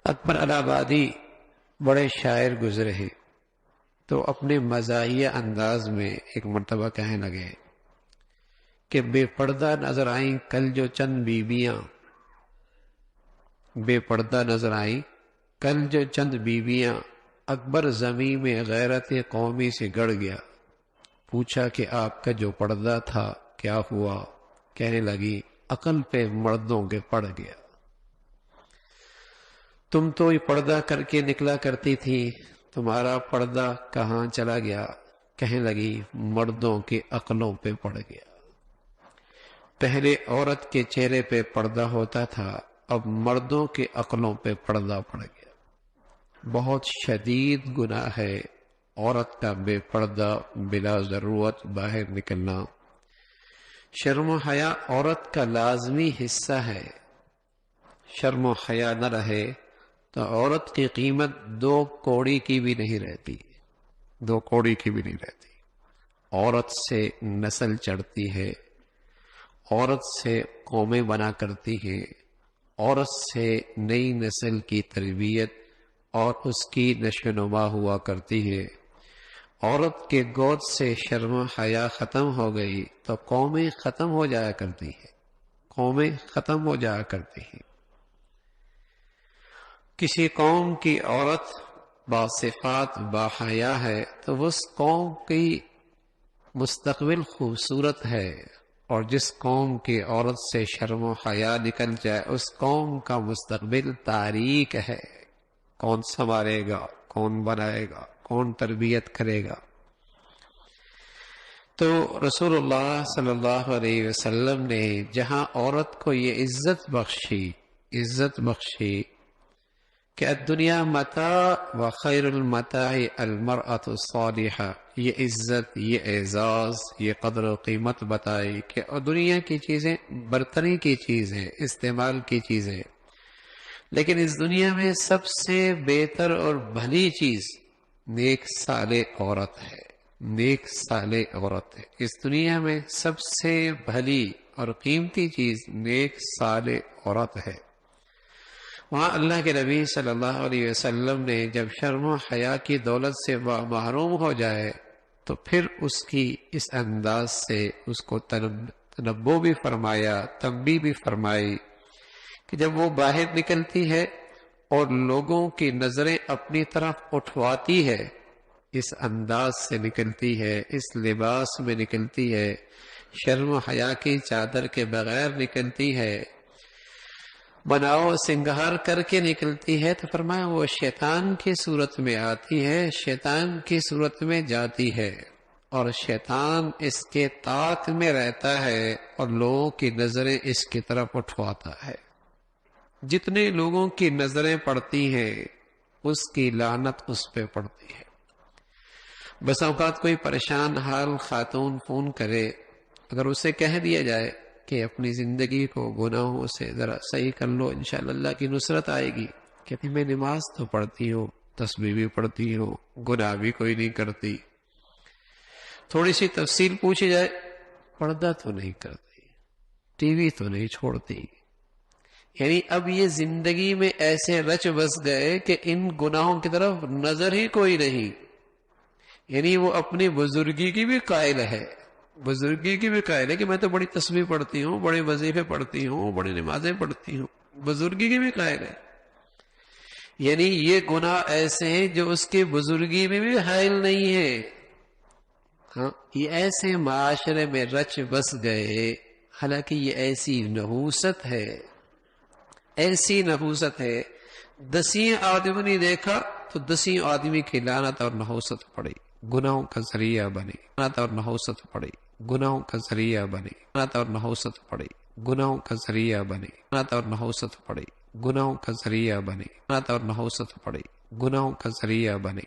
اکبر الہ آبادی بڑے شاعر گزرے ہیں، تو اپنے مزاحیہ انداز میں ایک مرتبہ کہنے لگے کہ بے پردہ نظر آئیں کل جو چند بیویاں، بے پردہ نظر آئیں کل جو چند بیویاں، اکبر زمین میں غیرت قومی سے گڑ گیا، پوچھا کہ آپ کا جو پردہ تھا کیا ہوا؟ کہنے لگی عقل پہ مردوں کے پڑ گیا، تم تو یہ پردہ کر کے نکلا کرتی تھی، تمہارا پردہ کہاں چلا گیا؟ کہنے لگی مردوں کی عقلوں پہ پڑ گیا۔ پہلے عورت کے چہرے پہ پردہ ہوتا تھا، اب مردوں کے عقلوں پہ پردہ پڑ گیا۔ بہت شدید گناہ ہے عورت کا بے پردہ بلا ضرورت باہر نکلنا۔ شرم و حیا عورت کا لازمی حصہ ہے، شرم و حیا نہ رہے تو عورت کی قیمت 2 کوڑی کی بھی نہیں رہتی، 2 کوڑی کی بھی نہیں رہتی۔ عورت سے نسل چڑھتی ہے، عورت سے قومیں بنا کرتی ہیں، عورت سے نئی نسل کی تربیت اور اس کی نشو و نما ہوا کرتی ہے۔ عورت کے گود سے شرم و حیا ختم ہو گئی تو قومیں ختم ہو جایا کرتی ہیں، قومیں ختم ہو جایا کرتی ہیں۔ کسی قوم کی عورت باصفات باحیا ہے تو اس قوم کی مستقبل خوبصورت ہے، اور جس قوم کی عورت سے شرم و حیا نکل جائے اس قوم کا مستقبل تاریک ہے۔ کون سنبھالے گا، کون بنائے گا، کون تربیت کرے گا؟ تو رسول اللہ صلی اللہ علیہ وسلم نے جہاں عورت کو یہ عزت بخشی کہ الدنیا متاع وخیر المتاع المرأة الصالحہ، یہ عزت، یہ اعزاز، یہ قدر و قیمت بتائی کہ دنیا کی چیزیں برتری کی چیزیں، استعمال کی چیزیں، لیکن اس دنیا میں سب سے بہتر اور بھلی چیز نیک صالح عورت ہے، نیک صالح عورت ہے۔ اس دنیا میں سب سے بھلی اور قیمتی چیز نیک صالح عورت ہے۔ وہاں اللہ کے نبی صلی اللہ علیہ وسلم نے جب شرم و حیا کی دولت سے وہ محروم ہو جائے تو پھر اس کی اس انداز سے اس کو تنبو بھی فرمایا، تنبیہ بھی فرمائی کہ جب وہ باہر نکلتی ہے اور لوگوں کی نظریں اپنی طرف اٹھواتی ہے، اس انداز سے نکلتی ہے، اس لباس میں نکلتی ہے، شرم و حیا کی چادر کے بغیر نکلتی ہے، بناؤ سنگار کر کے نکلتی ہے، تو فرمایا وہ شیطان کی صورت میں آتی ہے، شیطان کی صورت میں جاتی ہے، اور شیطان اس کے طاق میں رہتا ہے اور لوگوں کی نظریں اس کی طرف اٹھواتا ہے۔ جتنے لوگوں کی نظریں پڑتی ہیں اس کی لعنت اس پہ پڑتی ہے۔ بس اوقات کوئی پریشان حال خاتون فون کرے، اگر اسے کہہ دیا جائے کہ اپنی زندگی کو گناہوں سے ذرا صحیح کر لو، انشاءاللہ اللہ کی نصرت آئے گی، کہتی میں نماز تو پڑھتی ہوں، تسبیح بھی پڑھتی ہوں، گناہ بھی کوئی نہیں کرتی۔ تھوڑی سی تفصیل پوچھی جائے، پردہ تو نہیں کرتی، ٹی وی تو نہیں چھوڑتی، یعنی اب یہ زندگی میں ایسے رچ بس گئے کہ ان گناہوں کی طرف نظر ہی کوئی نہیں، یعنی وہ اپنی بزرگی کی بھی قائل ہے، بزرگی کی بھی قائل ہے کہ میں تو بڑی تسبیح پڑھتی ہوں، بڑے وظیفے پڑھتی ہوں، بڑی نمازیں پڑھتی ہوں، بزرگی کی بھی قائل ہے۔ یعنی یہ گناہ ایسے ہیں جو اس کی بزرگی میں بھی حائل نہیں ہے۔ ہاں، یہ ایسے معاشرے میں رچ بس گئے، حالانکہ یہ ایسی نحوست ہے، ایسی نحوست ہے، 10 آدمی نے دیکھا تو 10 آدمی کی لعنت اور نحوست پڑی، گناہوں کا ذریعہ بنے، لعنت اور نحوست پڑی، گناہوں کا ذریعہ بنے، لعنت اور نحوست پڑی، گناہوں کا ذریعہ بنے، لعنت اور نحوست پڑی، گناہوں کا ذریعہ بنے، لعنت اور نحوست پڑی، گناہوں کا ذریعہ بنے۔